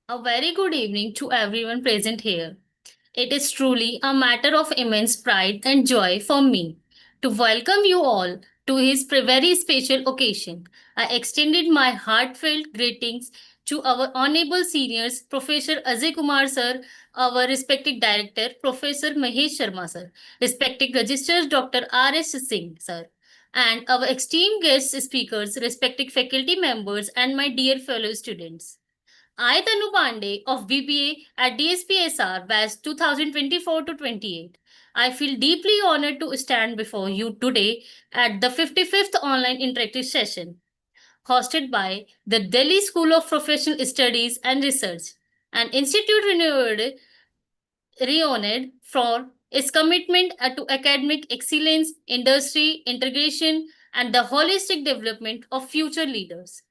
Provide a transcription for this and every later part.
A very good evening to everyone present here. It is truly a matter of immense pride and joy for me to welcome you all to his very special occasion. I extended my heartfelt greetings to our honorable seniors, Professor Ajay Kumar sir, our respected director, Professor Mahesh Sharma sir, respected registrars Dr. R.S. Singh sir, and our esteemed guest speakers, respected faculty members, and my dear fellow students. I, Tanu Pandey of BBA at DSPSR batch 2024 to 28. I feel deeply honored to stand before you today at the 55th online interactive session hosted by the Delhi School of Professional Studies and Research, an institute renowned for its commitment to academic excellence, industry integration, and the holistic development of future leaders.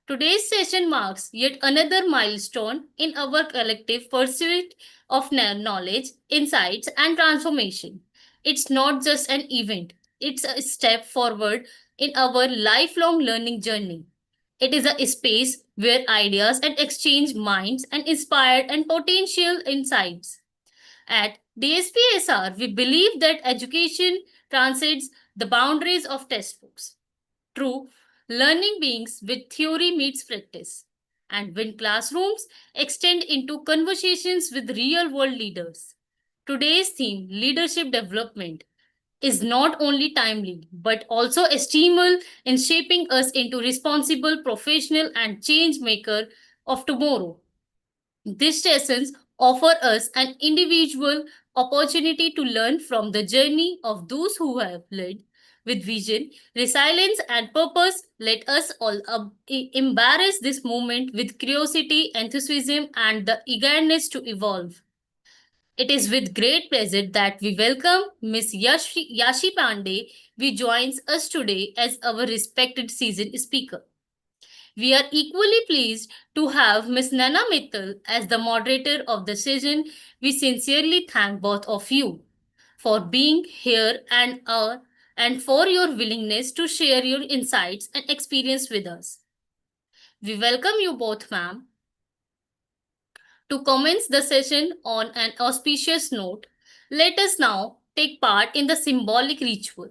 Today's session marks yet another milestone in our collective pursuit of knowledge, insights, and transformation. It's not just an event, it's a step forward in our lifelong learning journey. It is a space where ideas and exchange minds and inspired and potential insights. At DSPSR, we believe that education transcends the boundaries of textbooks. True, learning beings with theory meets practice. And when classrooms extend into conversations with real world leaders. Today's theme, leadership development, is not only timely but also estimal in shaping us into responsible professional and change maker of tomorrow. These lessons offer us an individual opportunity to learn from the journey of those who have led with vision, resilience, and purpose. Let us all embrace this moment with curiosity, enthusiasm, and the eagerness to evolve. It is with great pleasure that we welcome Miss Yashi Pandey, who joins us today as our respected seasoned speaker. We are equally pleased to have Ms. Nana Mittal as the moderator of the session. We sincerely thank both of you for being here and for your willingness to share your insights and experience with us. We welcome you both, ma'am. To commence the session on an auspicious note, let us now take part in the symbolic ritual.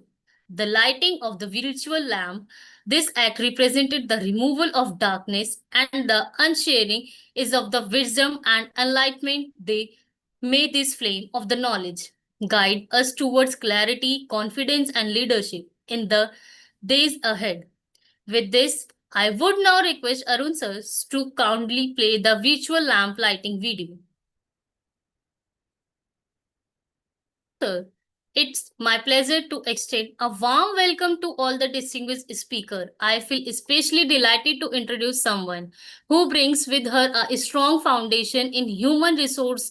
The lighting of the virtual lamp. This act represented the removal of darkness and the unsharing is of the wisdom and enlightenment. They may this flame of the knowledge guide us towards clarity, confidence, and leadership in the days ahead. With this, I would now request Arun sir to kindly play the virtual lamp lighting video. Sir, it's my pleasure to extend a warm welcome to all the distinguished speakers. I feel especially delighted to introduce someone who brings with her a strong foundation in human resource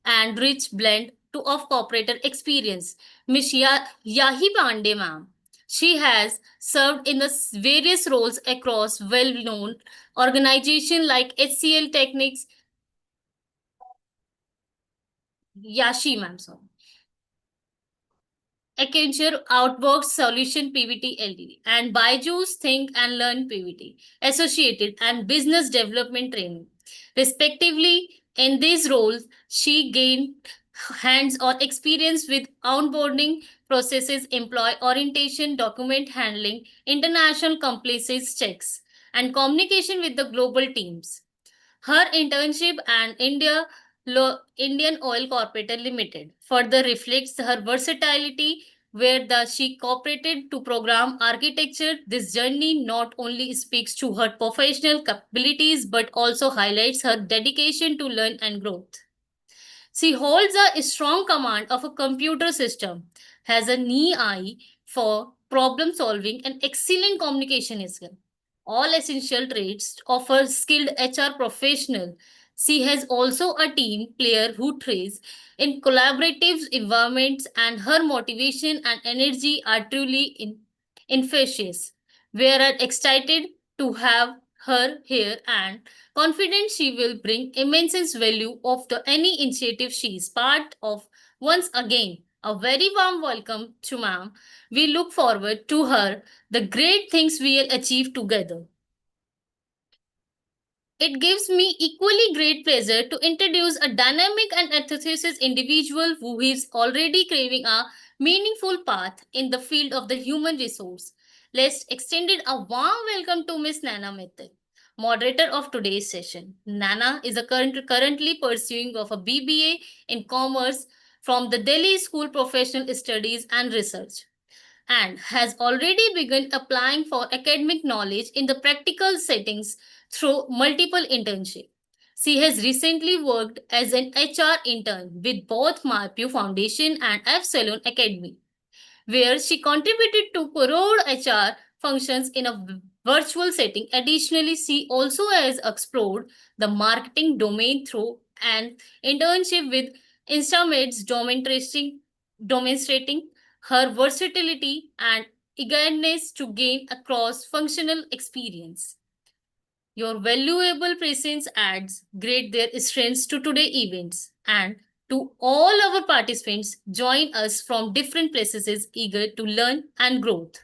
and rich blend of corporate experience. Ms. Yahi Pandey, ma'am. She has served in the various roles across well-known organizations like HCL Techniques, Yashi, ma'am. Sorry. Accenture Outbox Solution PVT LTD and Byju's Think and Learn PVT Associated and Business Development Training. Respectively, in these roles, she gained hands-on experience with onboarding processes, employee orientation, document handling, international compliance checks, and communication with the global teams. Her internship and Indian Oil Corporation Limited further reflects her versatility where she cooperated to program architecture. This journey not only speaks to her professional capabilities but also highlights her dedication to learn and growth. She holds a strong command of a computer system, has a knee eye for problem solving and excellent communication skills. All essential traits of a skilled HR professional. She has also a team player who thrives in collaborative environments and her motivation and energy are truly infectious. We are excited to have her here and confident she will bring immense value of the any initiative she is part of. Once again, a very warm welcome to ma'am. We look forward to her, the great things we'll achieve together. It gives me equally great pleasure to introduce a dynamic and enthusiastic individual who is already craving a meaningful path in the field of the human resource. Let's extend a warm welcome to Miss Nana Mittal, moderator of today's session. Nana is currently pursuing of a BBA in Commerce from the Delhi School Professional Studies and Research and has already begun applying for academic knowledge in the practical settings through multiple internships. She has recently worked as an HR intern with both Marpew Foundation and F Salon Academy, where she contributed to Parod HR functions in a virtual setting. Additionally, she also has explored the marketing domain through an internship with Instamates demonstrating her versatility and eagerness to gain a cross-functional experience. Your valuable presence adds great their strengths to today's events and to all our participants join us from different places is eager to learn and growth.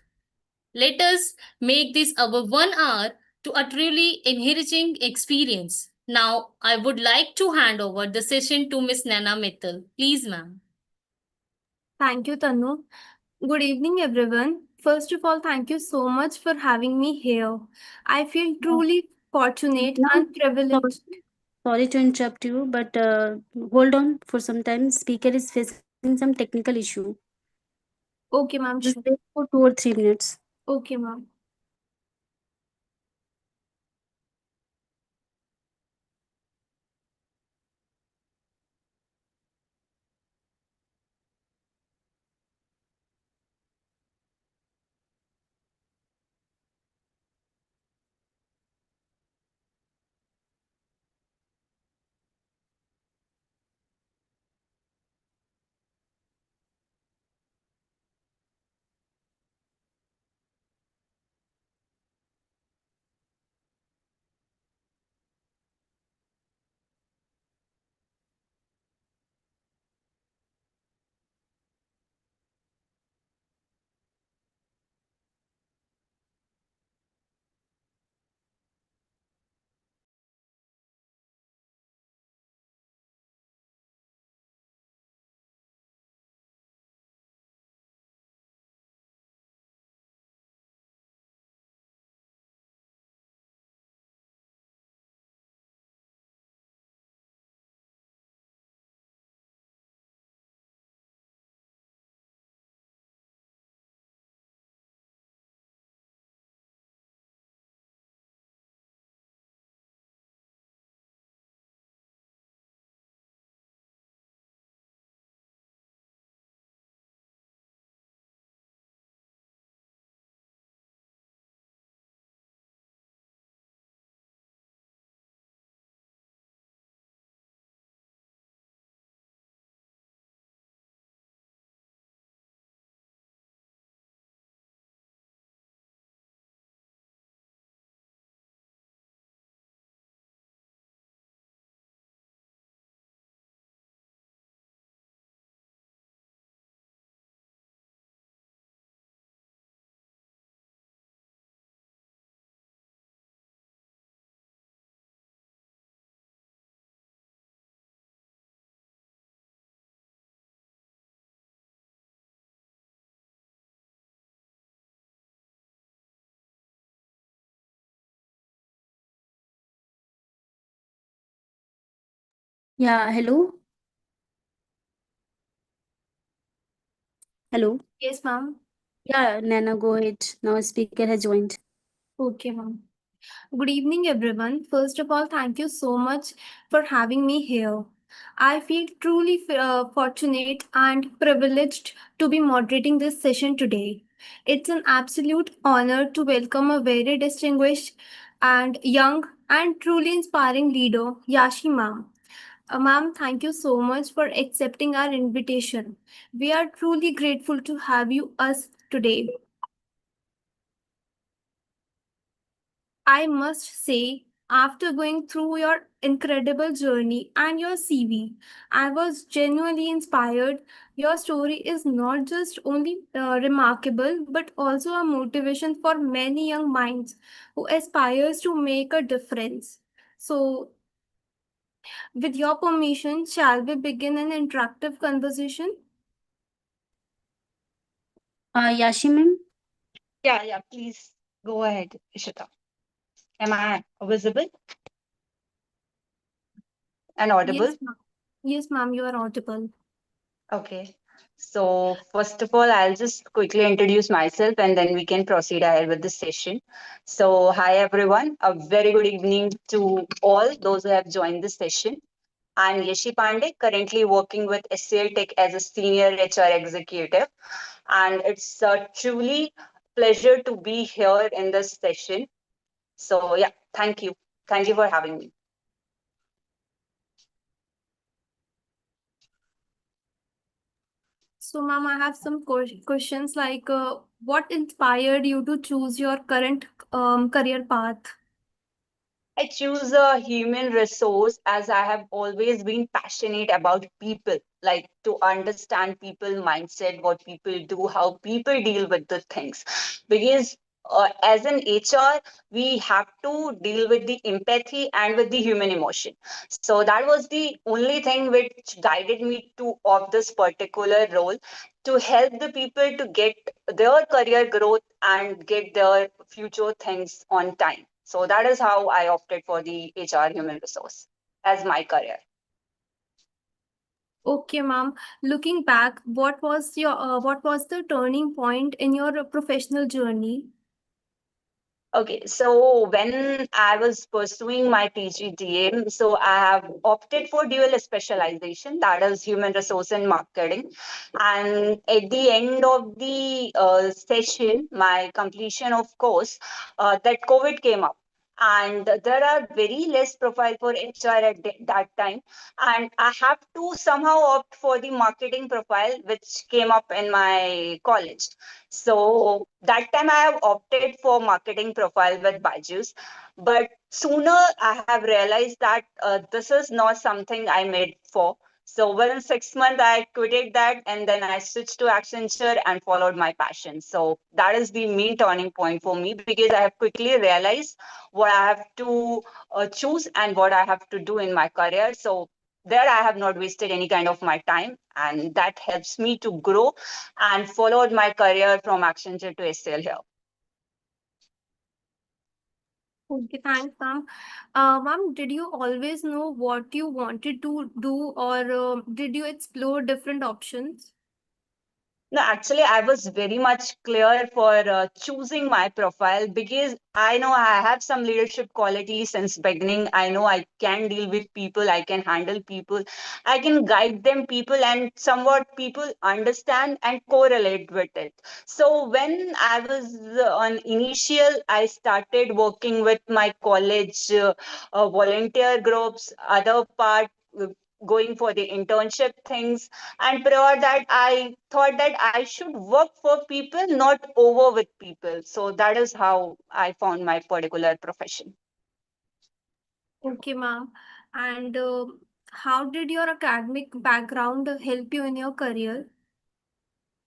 Let us make this our 1 hour to a truly enriching experience. Now, I would like to hand over the session to Miss Nana Mittal. Please, ma'am. Thank you, Tanu. Good evening, everyone. First of all, thank you so much for having me here. I feel truly fortunate Now, and so- privileged. sorry to interrupt you, but hold on for some time. Speaker is facing some technical issue. Okay, ma'am, Just sure. wait for 2 or 3 minutes. Okay, ma'am. Yeah, hello. Hello. Yes, ma'am. Yeah, Nana, go ahead. Now speaker has joined. Okay, ma'am. Good evening, everyone. First of all, thank you so much for having me here. I feel truly fortunate and privileged to be moderating this session today. It's an absolute honor to welcome a very distinguished and young and truly inspiring leader, Yashi ma'am. Ma'am, thank you so much for accepting our invitation. We are truly grateful to have you us today. I must say, after going through your incredible journey and your CV, I was genuinely inspired. Your story is not just only remarkable, but also a motivation for many young minds who aspires to make a difference. So, with your permission, shall we begin an interactive conversation? Yashi ma'am? Yeah, please go ahead, Ishita. Am I visible and Yes, audible? ma'am. Yes, ma'am, you are audible. Okay. So, first of all, I'll just quickly introduce myself and then we can proceed ahead with the session. So, hi everyone. A very good evening to all those who have joined this session. I'm Yashi Pandey, currently working with HCL Tech as a senior HR executive. And it's a truly pleasure to be here in this session. So, yeah, thank you. Thank you for having me. So, ma'am, I have some questions like what inspired you to choose your current career path? I choose a human resource as I have always been passionate about people, like to understand people mindset, what people do, how people deal with the things. Because as an HR, we have to deal with the empathy and with the human emotion. So that was the only thing which guided me to of this particular role to help the people to get their career growth and get their future things on time. So that is how I opted for the HR human resource as my career. Okay, ma'am. Looking back, what was the turning point in your professional journey? Okay, so when I was pursuing my PGDM, so I have opted for dual specialization, that is human resource and marketing. And at the end of the session, my completion of course, that COVID came up. And there are very less profile for HR at that time. And I have to somehow opt for the marketing profile, which came up in my college. So that time I have opted for marketing profile with Byju's, but sooner I have realized that this is not something I made for. So within 6 months, I quitted that and then I switched to Accenture and followed my passion. So that is the main turning point for me because I have quickly realized what I have to choose and what I have to do in my career. So there I have not wasted any kind of my time and that helps me to grow and followed my career from Accenture to HCL here. Okay, thanks, ma'am. Ma'am, did you always know what you wanted to do, or did you explore different options? No, actually, I was very much clear for choosing my profile because I know I have some leadership qualities since beginning. I know I can deal with people, I can handle people, I can guide them people, and somewhat people understand and correlate with it. So when I was on initial, I started working with my college volunteer groups, other part. Going for the internship things, and prior that I thought that I should work for people, not over with people. So that is how I found my particular profession. Okay, ma'am. And how did your academic background help you in your career?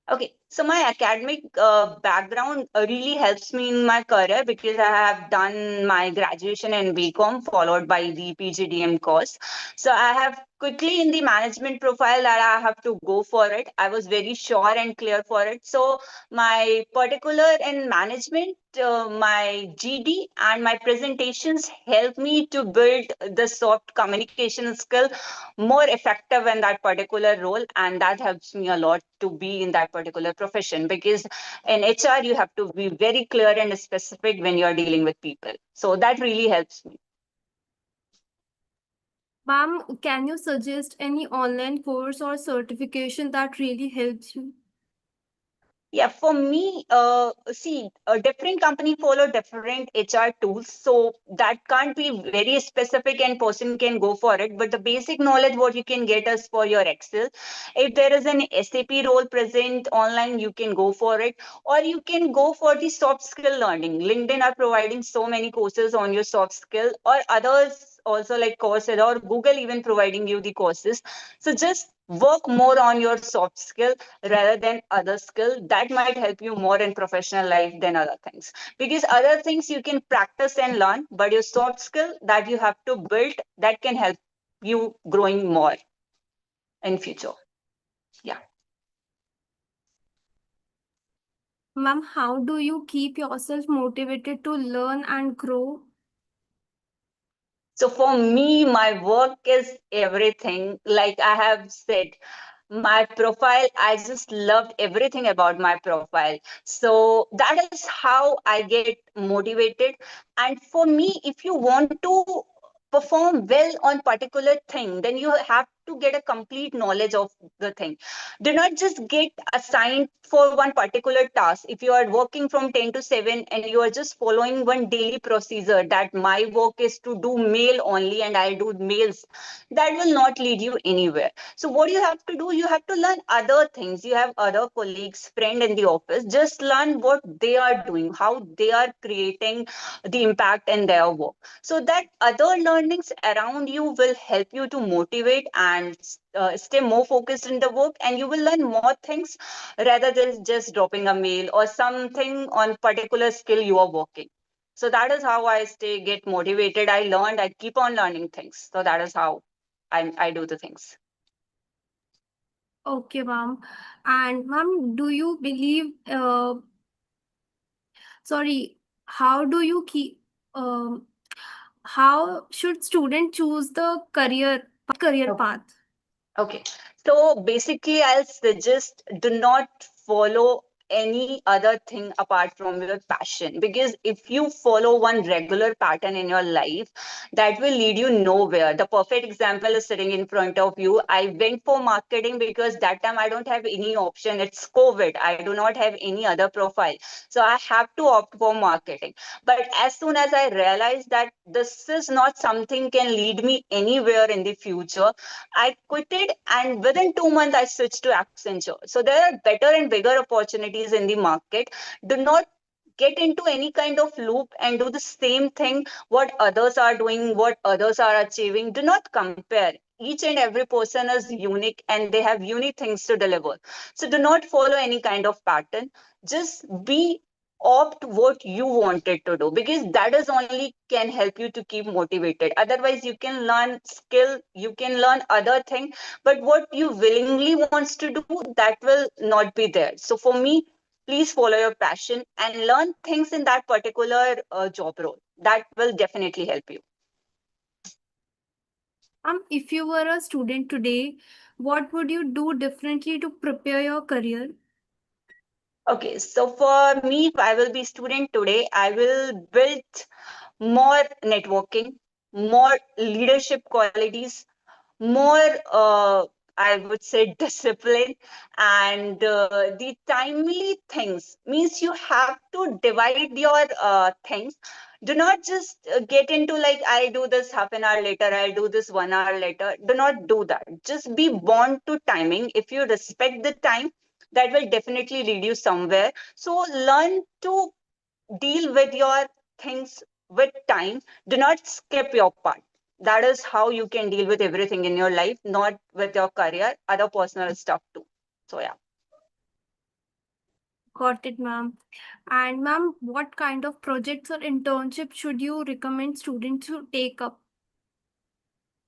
Okay, so my academic background really helps me in my career because I have done my graduation in BCom followed by the PGDM course. So I have quickly in the management profile that I have to go for it. I was very sure and clear for it. So my particular in management, my GD and my presentations help me to build the soft communication skill more effective in that particular role, and that helps me a lot to be in that particular profession because in HR you have to be very clear and specific when you're dealing with people, so that really helps me. Ma'am, can you suggest any online course or certification that really helps you? Yeah, for me, see, a different company follow different HR tools, so that can't be very specific and person can go for it. But the basic knowledge what you can get is for your Excel. If there is an SAP role present online, you can go for it, or you can go for the soft skill learning. LinkedIn are providing so many courses on your soft skill, or others also like Coursera or Google even providing you the courses. So just work more on your soft skill rather than other skill. That might help you more in professional life than other things, because other things you can practice and learn, but your soft skill that you have to build, that can help you growing more in future. Yeah. Ma'am, how do you keep yourself motivated to learn and grow? So for me, my work is everything. Like I have said, my profile, I just loved everything about my profile. So that is how I get motivated. And for me, if you want to perform well on particular thing, then you have to get a complete knowledge of the thing. Do not just get assigned for one particular task. If you are working from 10 to 7 and you are just following one daily procedure that my work is to do mail only and I'll do mails, that will not lead you anywhere. So what you have to do, you have to learn other things. You have other colleagues, friend in the office, just learn what they are doing, how they are creating the impact in their work. So that other learnings around you will help you to motivate and stay more focused in the work, and you will learn more things rather than just dropping a mail or something on particular skill you are working. So that is how I stay get motivated. I learned, I keep on learning things. So that is how I do the things. Okay, ma'am. And ma'am, do you believe, sorry, how do you keep, how should student choose the career Okay. path? Okay. So basically, I'll suggest do not follow any other thing apart from your passion, because if you follow one regular pattern in your life, that will lead you nowhere. The perfect example is sitting in front of you. I went for marketing because that time I don't have any option. It's COVID. I do not have any other profile. So I have to opt for marketing. But as soon as I realized that this is not something can lead me anywhere in the future, I quit it, and within 2 months I switched to Accenture. So there are better and bigger opportunities in the market. Do not get into any kind of loop and do the same thing what others are doing, what others are achieving. Do not compare. Each and every person is unique and they have unique things to deliver. So do not follow any kind of pattern. Just be opt what you wanted to do, because that is only can help you to keep motivated. Otherwise you can learn skill, you can learn other thing, but what you willingly wants to do, that will not be there. So for me, please follow your passion and learn things in that particular job role. That will definitely help you. If you were a student today, what would you do differently to prepare your career? Okay, so for me, if I will be student today, I will build more networking, more leadership qualities, more I would say discipline, and the timely things means you have to divide your things. Do not just get into like I do this half an hour later, I'll do this 1 hour later. Do not do that. Just be born to timing. If you respect the time, that will definitely lead you somewhere. So learn to deal with your things with time. Do not skip your part. That is how you can deal with everything in your life, not with your career, other personal stuff too. So yeah. Got it, ma'am. And ma'am, what kind of projects or internships should you recommend students to take up?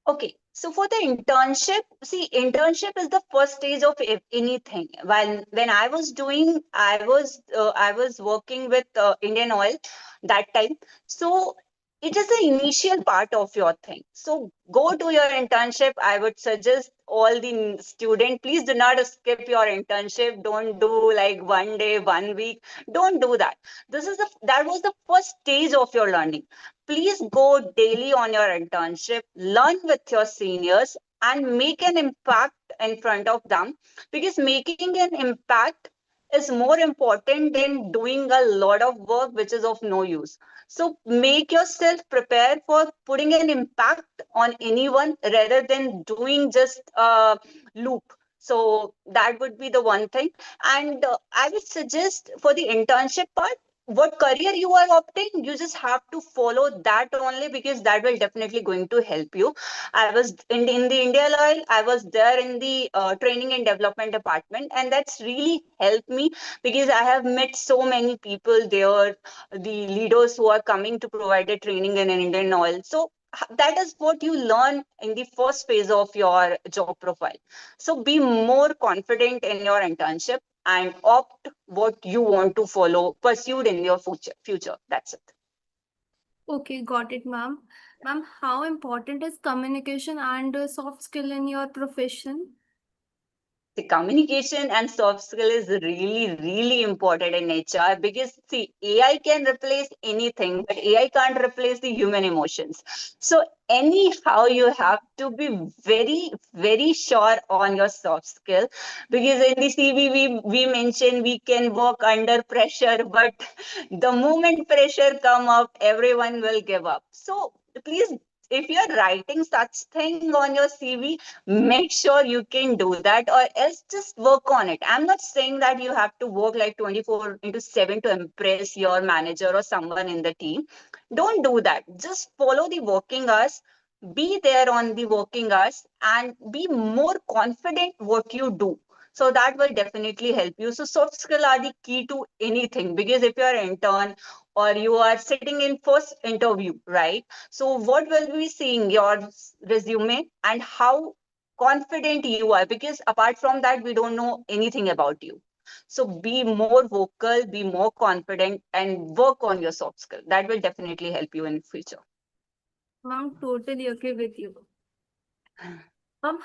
Okay, so for the internship, see, internship is the first stage of anything. When I was doing, I was working with Indian Oil that time. So it is the initial part of your thing. So go to your internship. I would suggest all the student, please do not skip your internship. Don't do like 1 day, 1 week. Don't do that. That was the first stage of your learning. Please go daily on your internship, learn with your seniors, and make an impact in front of them, because making an impact is more important than doing a lot of work which is of no use. So make yourself prepare for putting an impact on anyone rather than doing just a loop. So that would be the one thing. And I would suggest for the internship part, what career you are opting, you just have to follow that only, because that will definitely going to help you. I was in the India Oil, I was there in the training and development department, and that's really helped me, because I have met so many people there, the leaders who are coming to provide the training in an Indian Oil. So that is what you learn in the first phase of your job profile. So be more confident in your internship and opt what you want to follow, pursued in your future. That's it. Okay, got it, ma'am. Ma'am, how important is communication and soft skill in your profession? The communication and soft skill is really, really important in HR, because see, AI can replace anything, but AI can't replace the human emotions. So anyhow, you have to be very, very sure on your soft skill, because in the CV we mentioned we can work under pressure, but the moment pressure come up, everyone will give up. So please, if you're writing such thing on your CV, make sure you can do that, or else just work on it. I'm not saying that you have to work like 24 into 7 to impress your manager or someone in the team. Don't do that. Just follow the working hours, be there on the working hours, and be more confident what you do. So that will definitely help you. So soft skill are the key to anything, because if you're an intern or you are sitting in first interview, right? So what will be seeing your resume and how confident you are, because apart from that we don't know anything about you. So be more vocal, be more confident, and work on your soft skill. That will definitely help you in future. Ma'am, totally agree with you.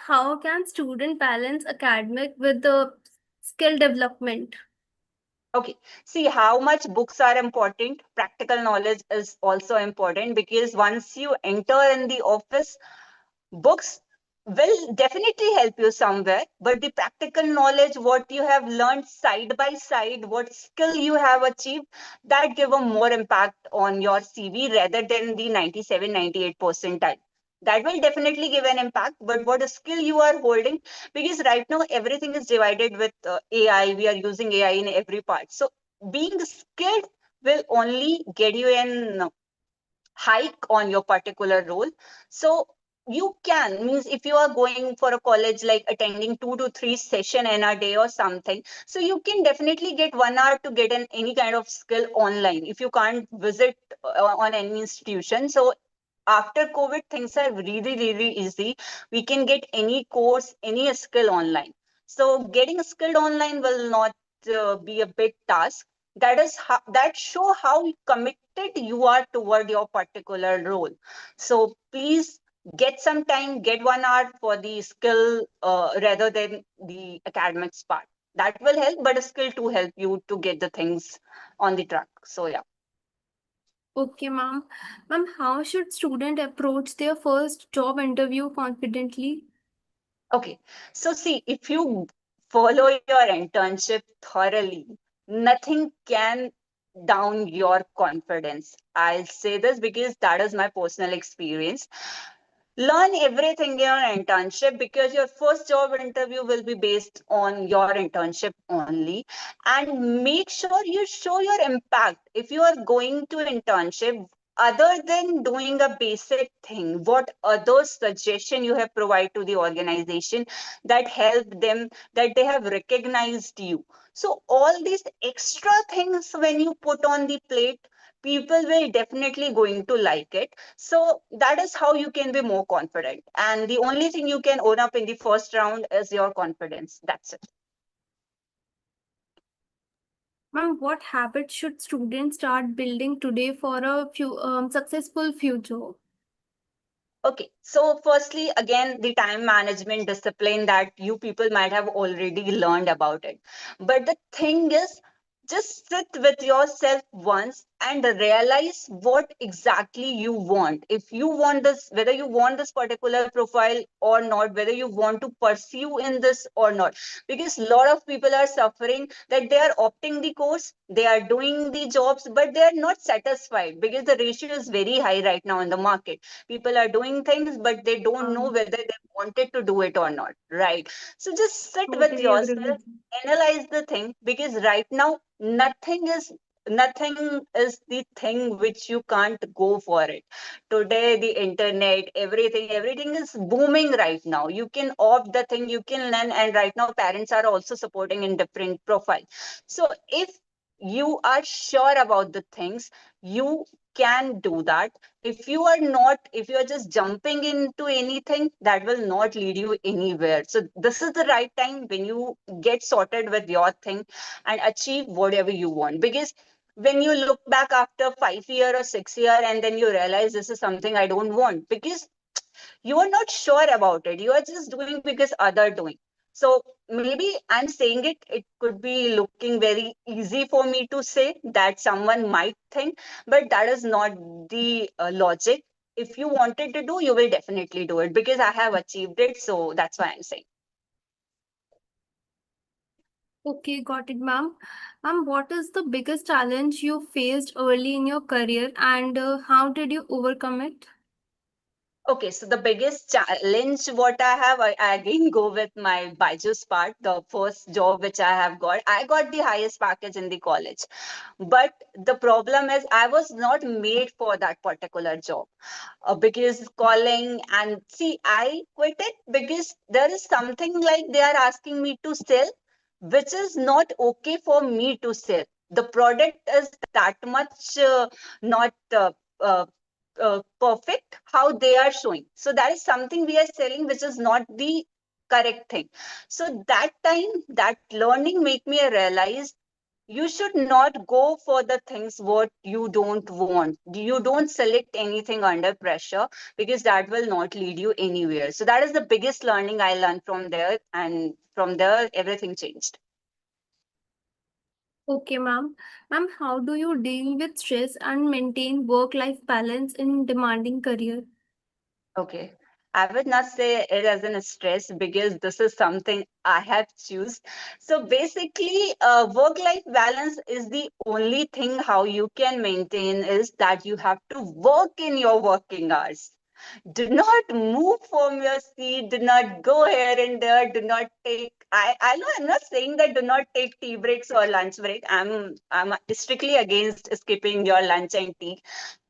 How can student balance academic with the skill development? Okay, see how much books are important. Practical knowledge is also important, because once you enter in the office, books will definitely help you somewhere, but the practical knowledge, what you have learned side by side, what skill you have achieved, that give a more impact on your CV rather than the 97, 98 percentile. That will definitely give an impact, but what a skill you are holding, because right now everything is divided with AI. We are using AI in every part. So being skilled will only get you an hike on your particular role. So you can, means if you are going for a college, like attending 2 to 3 session in a day or something, so you can definitely get 1 hour to get any kind of skill online if you can't visit on any institution. So after COVID, things are really, really easy. We can get any course, any skill online. So getting skilled online will not be a big task. That is how, that show how committed you are toward your particular role. So please get some time, get 1 hour for the skill rather than the academics part. That will help, but a skill to help you to get the things on the track. So yeah. Okay, ma'am. Ma'am, how should student approach their first job interview confidently? Okay, so see, if you follow your internship thoroughly, nothing can down your confidence. I'll say this because that is my personal experience. Learn everything in your internship, because your first job interview will be based on your internship only. And make sure you show your impact. If you are going to internship, other than doing a basic thing, what other suggestion you have provided to the organization that help them, that they have recognized you. So all these extra things when you put on the plate, people will definitely going to like it. So that is how you can be more confident. And the only thing you can own up in the first round is your confidence. That's it. Ma'am, what habits should students start building today for a successful future? Okay, so firstly, again, the time management discipline that you people might have already learned about it. But the thing is, just sit with yourself once and realize what exactly you want. If you want this, whether you want this particular profile or not, whether you want to pursue in this or not. Because a lot of people are suffering that they are opting the course, they are doing the jobs, but they are not satisfied, because the ratio is very high right now in the market. People are doing things, but they don't know Um, whether they wanted to do it or not, right? So just sit with Totally agree yourself, with you. analyze the thing, because right now nothing is nothing is the thing which you can't go for it. Today, the internet, everything is booming right now. You can opt the thing, you can learn, and right now parents are also supporting in different profile. So if you are sure about the things, you can do that. If you are not, if you are just jumping into anything, that will not lead you anywhere. So this is the right time when you get sorted with your thing and achieve whatever you want. Because when you look back after 5 year or 6 year, and then you realize this is something I don't want, because you are not sure about it, you are just doing because other doing. So maybe I'm saying it could be looking very easy for me to say that someone might think, but that is not the logic. If you wanted to do, you will definitely do it, because I have achieved it, so that's why I'm saying. Okay, got it, ma'am. Ma'am, what is the biggest challenge you faced early in your career and how did you overcome it? Okay, so the biggest challenge what I have, I again go with my Byju's part. The first job which I got the highest package in the college. But the problem is I was not made for that particular job, because calling, and see, I quit it because there is something like they are asking me to sell, which is not okay for me to sell. The product is that much not uh, perfect how they are showing. So that is something we are selling, which is not the correct thing. So that time, that learning make me realize you should not go for the things what you don't want. You don't select anything under pressure, because that will not lead you anywhere. So that is the biggest learning I learned from there, and from there everything changed. Okay, ma'am. Ma'am, how do you deal with stress and maintain work-life balance in demanding career? Okay. I would not say it as a stress, because this is something I have choose. So basically, work-life balance is the only thing how you can maintain, is that you have to work in your working hours. Do not move from your seat. Do not go here and there. Do not take. I know I'm not saying that do not take tea breaks or lunch break. I'm strictly against skipping your lunch and tea,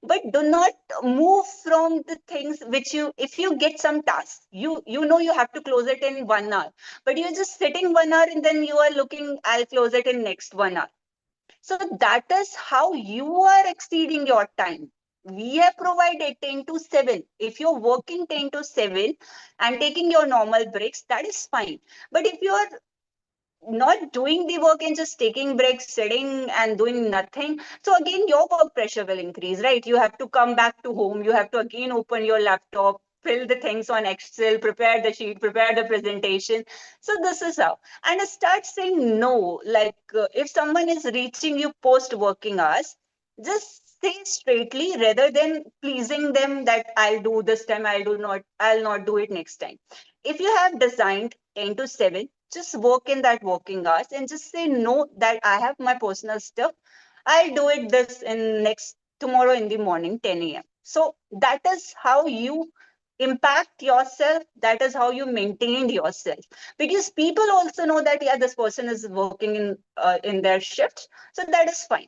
but do not move from the things which you, if you get some tasks, you know you have to close it in 1 hour, but you're just sitting 1 hour and then you are looking, I'll close it in next 1 hour. So that is how you are exceeding your time. We have provided 10 to 7. If you're working 10 to 7 and taking your normal breaks, that is fine. But if you are not doing the work and just taking breaks, sitting and doing nothing, so again your work pressure will increase, right? You have to come back to home, you have to again open your laptop, fill the things on Excel, prepare the sheet, prepare the presentation. So this is how. And start saying no. Like if someone is reaching you post working hours, just say straightly, rather than pleasing them that I'll do this time, I'll not do it next time. If you have designed 10 to 7, just work in that working hours and just say no, that I have my personal stuff. I'll do it this in next tomorrow in the morning, 10 a.m. So that is how you impact yourself. That is how you maintained yourself. Because people also know that, yeah, this person is working in their shift. So that is fine.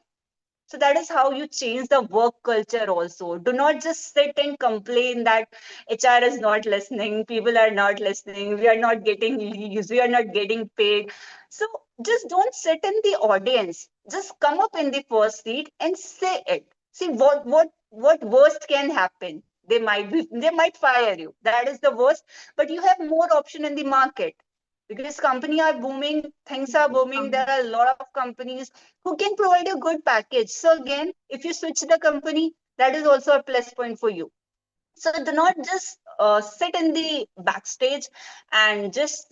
So that is how you change the work culture also. Do not just sit and complain that HR is not listening, people are not listening, we are not getting leaves, we are not getting paid. So just don't sit in the audience. Just come up in the first seat and say it. See what worst can happen. They might fire you. That is the worst, but you have more option in the market, because company are booming, things are booming. There are a lot of companies who can provide a good package. So again, if you switch the company, that is also a plus point for you. So do not just sit in the backstage and just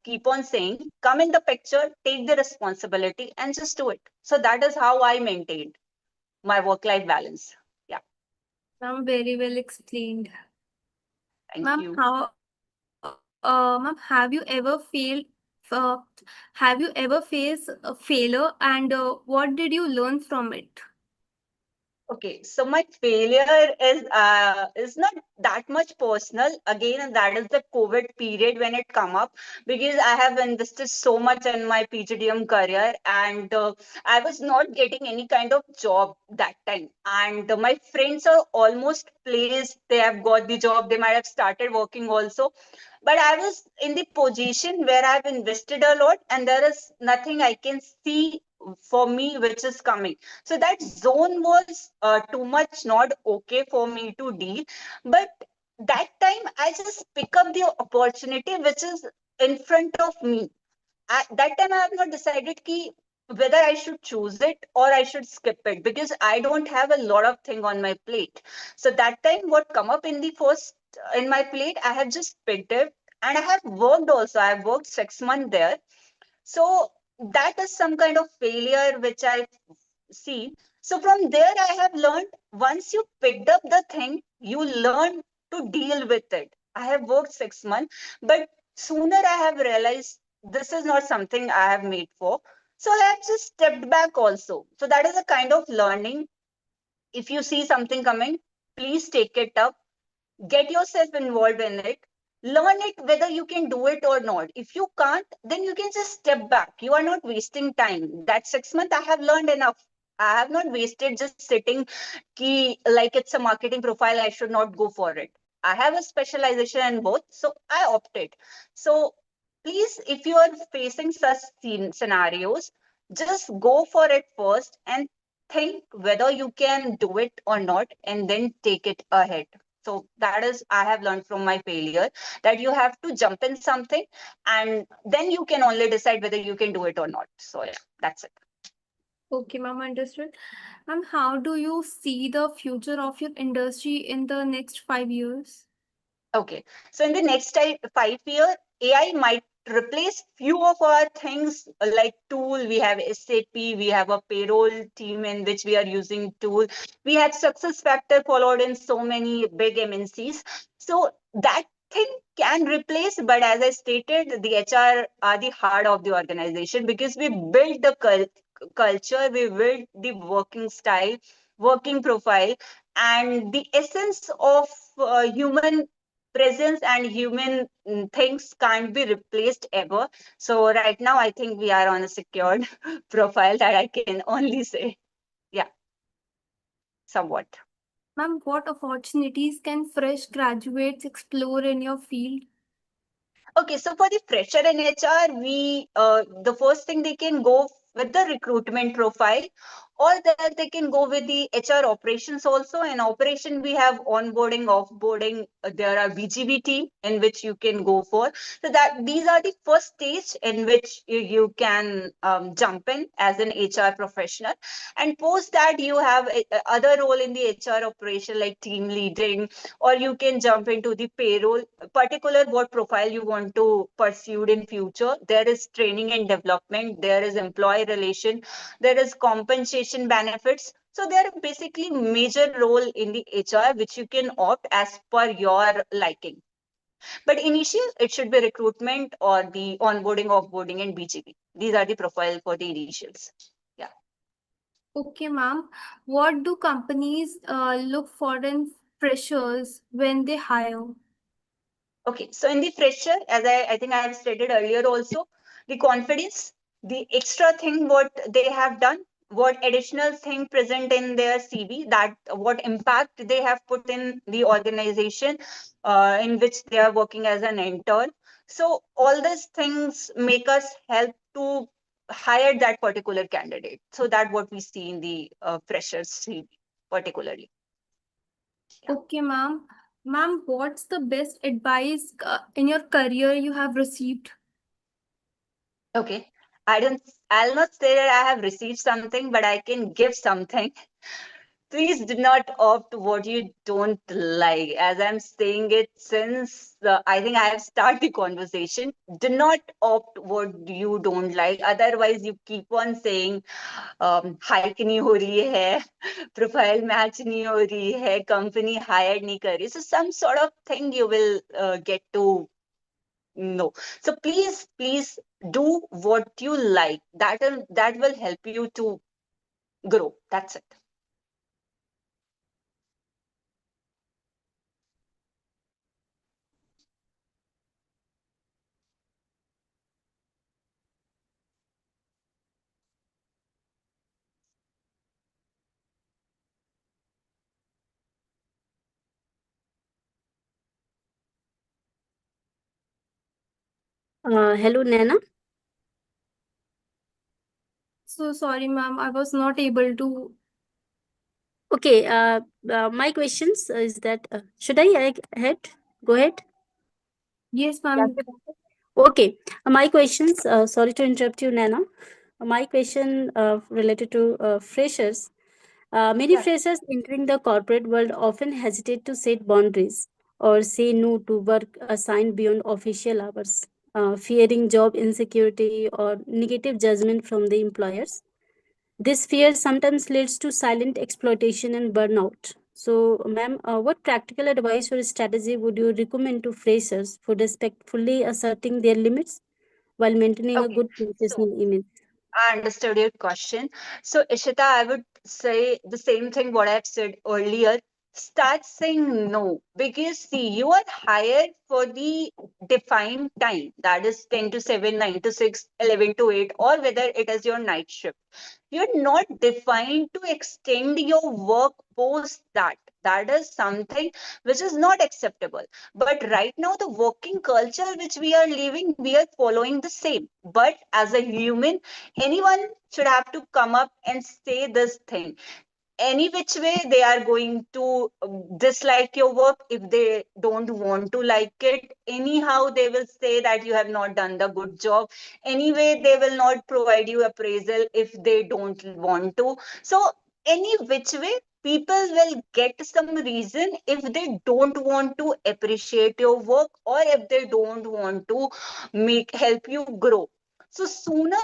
keep on saying, come in the picture, take the responsibility and just do it. So that is how I maintained my work-life balance. Yeah, Ma'am, very well explained. thank Ma'am, you. how, ma'am, uh, have you ever faced a failure and what did you learn from it? Okay, so my failure is not that much personal. Again, that is the COVID period when it come up, because I have invested so much in my PGDM career, and I was not getting any kind of job that time. And my friends are almost placed; they have got the job. They might have started working also, but I was in the position where I've invested a lot, and there is nothing I can see for me which is coming. So that zone was too much not okay for me to deal. But that time I just pick up the opportunity which is in front of me. At that time I have not decided ki whether I should choose it or I should skip it, because I don't have a lot of thing on my plate. So that time what come up in the first in my plate, I have just picked it, and I have worked also. I have worked 6 months there. So that is some kind of failure which I see. So from there, I have learned, once you picked up the thing, you learn to deal with it. I have worked 6 months, but sooner I have realized this is not something I have made for. So I have just stepped back also. So that is a kind of learning. If you see something coming, please take it up, get yourself involved in it, learn it whether you can do it or not. If you can't, then you can just step back. You are not wasting time. That 6 months I have learned enough. I have not wasted just sitting ki, like it's a marketing profile, I should not go for it. I have a specialization in both, so I opted. So please, if you are facing such scenarios, just go for it first and think whether you can do it or not, and then take it ahead. So that is, I have learned from my failure, that you have to jump in something, and then you can only decide whether you can do it or not. So yeah, that's it. Okay, ma'am, understood. Ma'am, how do you see the future of your industry in the next 5 years? Okay, so in the next 5 year, AI might replace few of our things, like tool. We have SAP, we have a payroll team in which we are using tool. We have success factor followed in so many big MNCs. So that thing can replace, but as I stated, the HR are the heart of the organization, because we build the culture, we build the working style, working profile, and the essence of human presence and human things can't be replaced ever. So right now, I think we are on a secured profile, that I can only say, yeah, somewhat. Ma'am, what opportunities can fresh graduates explore in your field? Okay, so for the fresher in HR, we the first thing they can go with the recruitment profile, or that they can go with the HR operations also. In operation, we have onboarding, offboarding. There are BGV team in which you can go for. So that these are the first stage in which you can jump in as an HR professional, and post that you have other role in the HR operation like team leading, or you can jump into the payroll, particular what profile you want to pursue in future. There is training and development, there is employee relation, there is compensation benefits. So there are basically major role in the HR which you can opt as per your liking. But initial, it should be recruitment or the onboarding, offboarding, and BGP. These are the profile for the initials. Yeah. Okay, ma'am. What do companies look for in freshers when they hire? Okay, so in the fresher, as I think I have stated earlier also, the confidence, the extra thing what they have done, what additional thing present in their CV, that what impact they have put in the organization in which they are working as an intern. So all these things make us help to hire that particular candidate. So that what we see in the freshers CV particularly. Okay, ma'am. Ma'am, what's the best advice in your career you have received? Okay. I'll not say that I have received something, but I can give something. Please do not opt what you don't like. As I'm saying it since I think I have started the conversation. Do not opt what you don't like. Otherwise, you keep on saying, hike नहीं हो रही है, profile match नहीं हो रही है, company hired नहीं कर रही. So some sort of thing you will get to no. So please do what you like. That will help you to grow. That's it. Hello, Nana. So sorry, ma'am, I was not able to. Okay, my questions is that should I ahead? Go ahead. Yes, Yeah, ma'am. Okay, my questions. Sorry to interrupt you, Nana. My question related to freshers. Many yeah. freshers entering the corporate world often hesitate to set boundaries or say no to work assigned beyond official hours, fearing job insecurity or negative judgment from the employers. This fear sometimes leads to silent exploitation and burnout. So, ma'am, what practical advice or strategy would you recommend to freshers for respectfully asserting their limits while maintaining a Okay. good So professional image? I understood your question. So, Ishita, I would say the same thing what I've said earlier. Start saying no because see, you are hired for the defined time that is 10 to 7, 9 to 6, 11 to 8, or whether it is your night shift. You're not defined to extend your work post that. That is something which is not acceptable. But right now, the working culture which we are living, we are following the same. But as a human, anyone should have to come up and say this thing. Any which way they are going to dislike your work. If they don't want to like it, anyhow they will say that you have not done the good job. Anyway, they will not provide you appraisal if they don't want to. So any which way, people will get some reason if they don't want to appreciate your work, or if they don't want to make help you grow. So sooner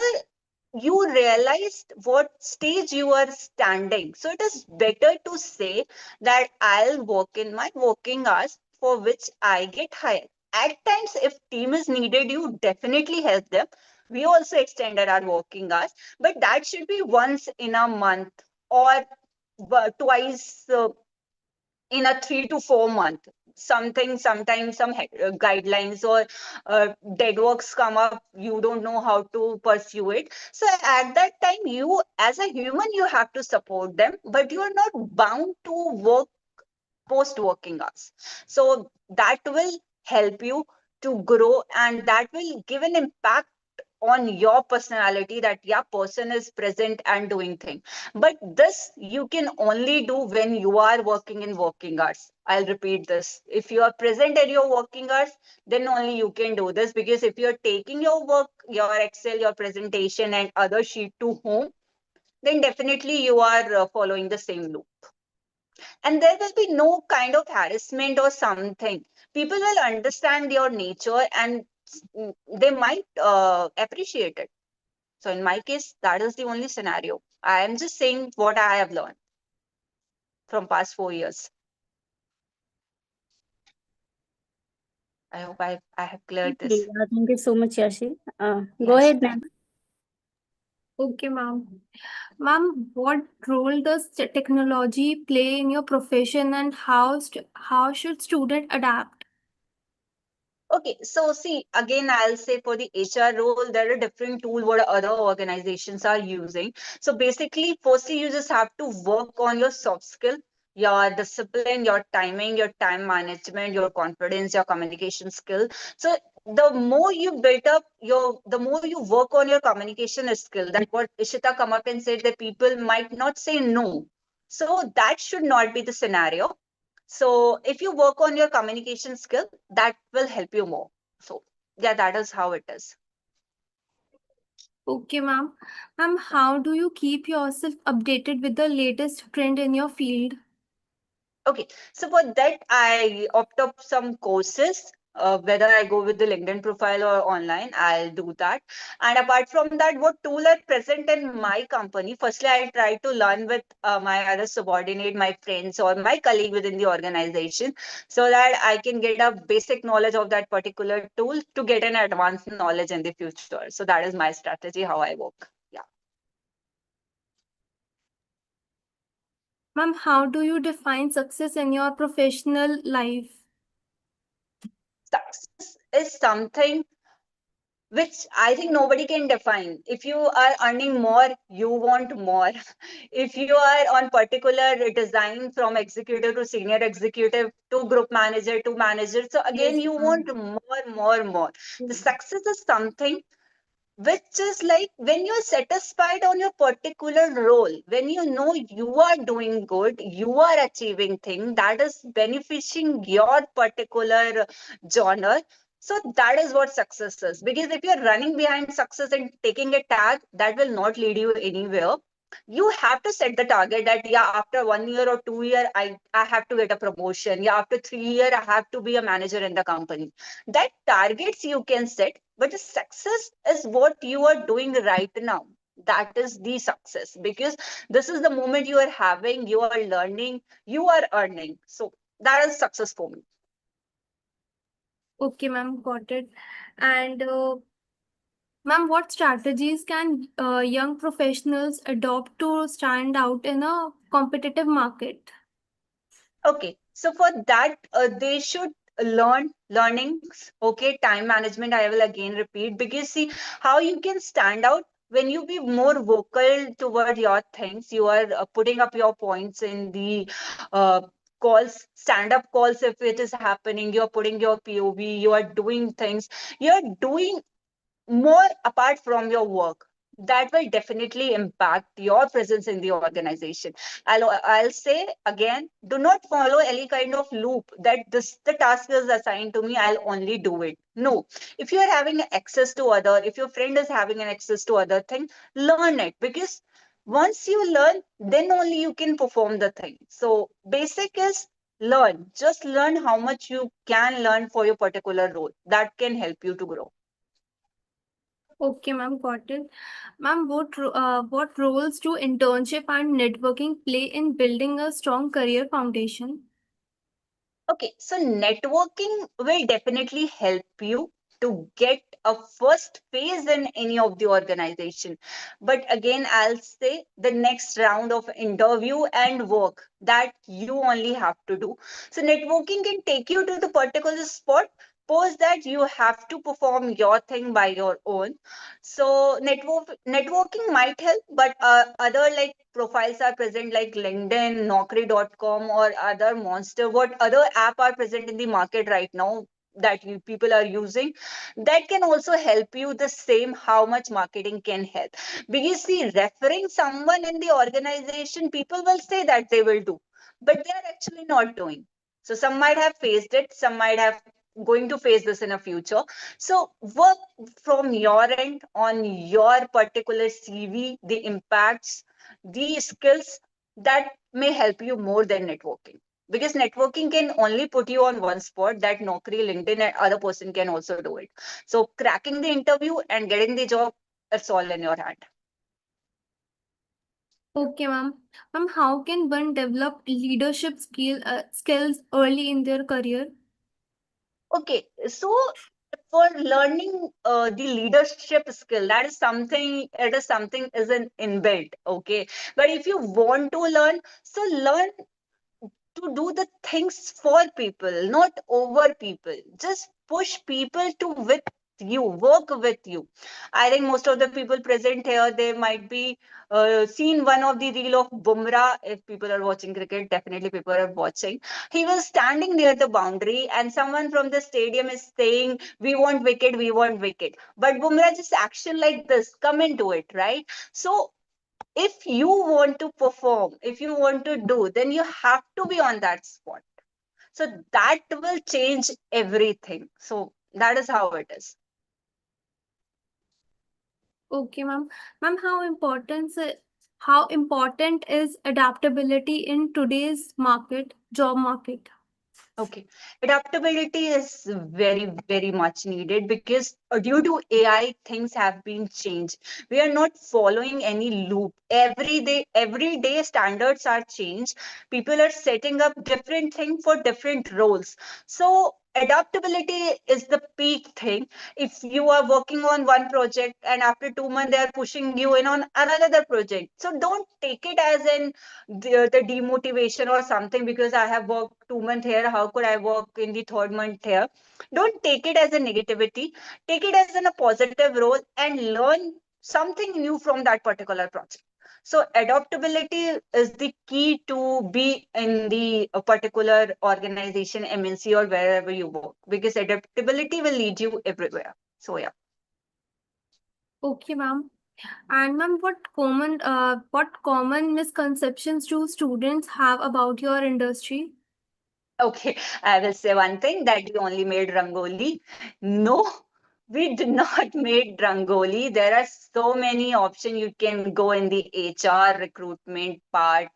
you realized what stage you are standing. So it is better to say that I'll work in my working hours for which I get hired. At times, if team is needed, you definitely help them. We also extended our working hours, but that should be once in a month or twice in a 3 to 4 month. Something sometimes some guidelines or dead works come up, you don't know how to pursue it. So at that time, you as a human, you have to support them, but you are not bound to work post working hours. So that will help you to grow, and that will give an impact on your personality, that yeah, person is present and doing thing. But this you can only do when you are working in working hours. I'll repeat this: if you are present at your working hours, then only you can do this. Because if you're taking your work, your excel, your presentation and other sheet to home, then definitely you are following the same loop, and there will be no kind of harassment or something. People will understand your nature, and they might appreciate it. So in my case, that is the only scenario. I am just saying what I have learned from past 4 years. I hope I have cleared Okay, this. thank you so much, Yashi. Go Yes, ahead, ma'am. thanks. Okay, ma'am. Ma'am, what role does technology play in your profession, and how should student adapt? Okay, so see, again, I'll say for the HR role, there are different tools what other organizations are using. So basically, firstly, you just have to work on your soft skill, your discipline, your timing, your time management, your confidence, your communication skill. So the more you build up the more you work on your communication skill, that what Ishita come up and said, that people might not say no. So that should not be the scenario. So if you work on your communication skill, that will help you more. So yeah, that is how it is. Okay, ma'am. Ma'am, how do you keep yourself updated with the latest trend in your field? Okay, so for that, I opt up some courses. Whether I go with the LinkedIn profile or online, I'll do that. And apart from that, what tool are present in my company? Firstly, I try to learn with my other subordinate, my friends, or my colleague within the organization, so that I can get a basic knowledge of that particular tool to get an advanced knowledge in the future. So that is my strategy, how I work. Yeah. Ma'am, how do you define success in your professional life? Success is something which I think nobody can define. If you are earning more, you want more. If you are on particular design from executive to senior executive to group manager to manager, so again, Yes, you ma'am. want more, more, more. The success is something which is like when you're satisfied on your particular role, when you know you are doing good, you are achieving things that is benefiting your particular genre. So that is what success is. Because if you're running behind success and taking a tag, that will not lead you anywhere. You have to set the target that yeah, after 1 year or 2 year, I have to get a promotion. Yeah, after 3 year, I have to be a manager in the company. That targets you can set, but the success is what you are doing right now. That is the success, because this is the moment you are having, you are learning, you are earning. So that is success for me. Okay, ma'am, got it. And ma'am, what strategies can young professionals adopt to stand out in a competitive market? Okay, so for that, they should learn learnings. Okay, time management. I will again repeat, because see how you can stand out when you be more vocal toward your things. You are putting up your points in the uh, calls, stand up calls. If it is happening, you are putting your POV. You are doing things. You are doing more apart from your work. That will definitely impact your presence in the organization. I'll say again, do not follow any kind of loop that this the task is assigned to me, I'll only do it. No, if you're having access to other, if your friend is having an access to other thing, learn it, because once you learn, then only you can perform the thing. So basic is learn, just learn how much you can learn for your particular role. That can help you to grow. Okay, ma'am, got it. Ma'am, what roles do internship and networking play in building a strong career foundation? Okay, so networking will definitely help you to get a first phase in any of the organization. But again, I'll say the next round of interview and work that you only have to do. So networking can take you to the particular spot. Post that you have to perform your thing by your own. So networking might help, but other like profiles are present like LinkedIn, Naukri.com, or other monster. What other app are present in the market right now that you people are using? That can also help you the same how much marketing can help. Because see, referring someone in the organization, people will say that they will do, but they are actually not doing. So some might have faced it, some might have going to face this in a future. So work from your end on your particular CV, the impacts, the skills that may help you more than networking. Because networking can only put you on one spot, that Naukri, LinkedIn, and other person can also do it. So cracking the interview and getting the job, it's all in your hand. Okay, ma'am. Ma'am, how can one develop leadership skills early in their career? Okay, so for learning the leadership skill, that is something, it is something is an inbuilt. Okay, but if you want to learn, so learn to do the things for people, not over people. Just push people to with you, work with you. I think most of the people present here, they might be seen one of the reel of Bumrah. If people are watching cricket, definitely people are watching. He was standing near the boundary, and someone from the stadium is saying, "We want wicket, we want wicket." But Bumrah just action like this, come into it, right? So if you want to perform, if you want to do, then you have to be on that spot. So that will change everything. So that is how it is. Okay, ma'am. Ma'am, how important is adaptability in today's job market? Okay. Adaptability is very, very much needed, because due to AI, things have been changed. We are not following any loop. Every day standards are changed. People are setting up different things for different roles. So adaptability is the peak thing. If you are working on one project and after 2 months they are pushing you in on another project, so don't take it as the demotivation or something, because I have worked 2 months here, how could I work in the third month here? Don't take it as a negativity. Take it as a positive role and learn something new from that particular project. So adaptability is the key to be in the a particular organization, MNC, or wherever you work, because adaptability will lead you everywhere. So yeah. Okay, ma'am. And ma'am, what common misconceptions do students have about your industry? Okay, I will say one thing, that we only made Rangoli. No, we did not make Rangoli. There are so many options. You can go in the HR recruitment part,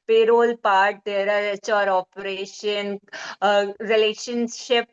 payroll part. There are HR operation, relationship,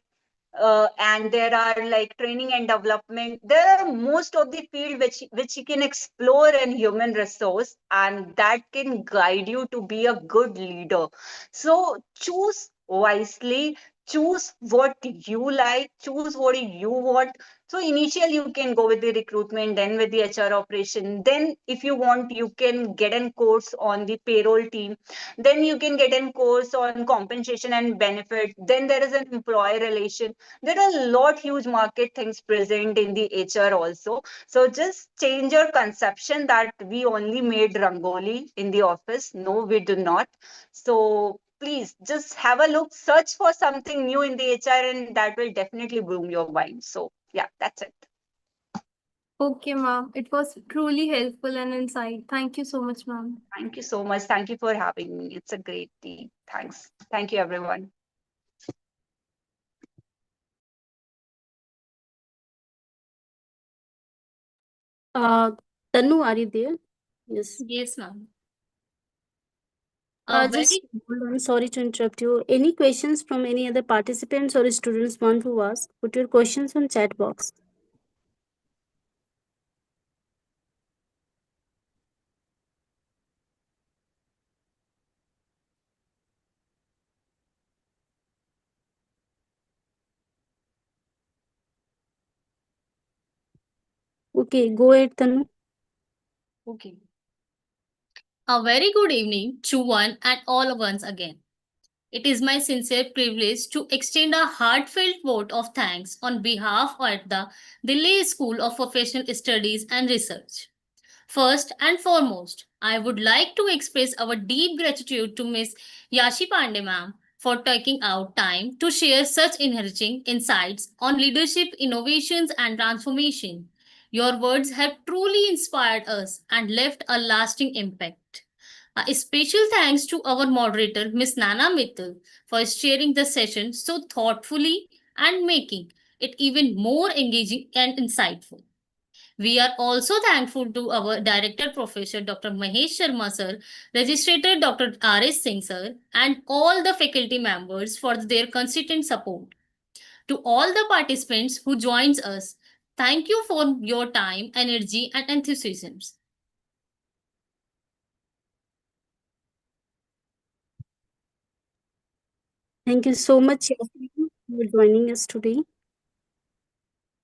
and there are like training and development. There are most of the field which you can explore in human resource, and that can guide you to be a good leader. So choose wisely, choose what you like, choose what you want. So initially you can go with the recruitment, then with the HR operation, then if you want you can get a course on the payroll team, then you can get a course on compensation and benefit, then there is an employee relation. There are a lot huge market things present in the HR also. So just change your conception that we only made Rangoli in the office. No, we do not. So please just have a look, search for something new in the HR, and that will definitely bloom your mind. So yeah, that's it. Okay, ma'am. It was truly helpful and insight. Thank you so much, ma'am. Thank you so much. Thank you for having me. It's a great day. Thanks. Thank you, everyone. Uh, Tanu, are you there? Yes. Yes, ma'am. Just Very hold on. Sorry to interrupt you. Any questions from any other participants or students want to ask? Put your questions on chat box. Okay, go ahead, Tanu. Okay. a very good evening to one and all once again. It is my sincere privilege to extend a heartfelt vote of thanks on behalf of the Delhi School of Professional Studies and Research. First and foremost, I would like to express our deep gratitude to Ms. Yashi Pandey ma'am for taking out time to share such encouraging insights on leadership, innovations, and transformation. Your words have truly inspired us and left a lasting impact. A special thanks to our moderator, Ms. Nana Mittal, for sharing the session so thoughtfully and making it even more engaging and insightful. We are also thankful to our Director Professor Dr. Mahesh Sharma sir, Registrator Dr. R.S. Singh sir, and all the faculty members for their consistent support. To all the participants who joins us, thank you for your time, energy, and enthusiasm. Thank you so much, Yashi, for joining us today.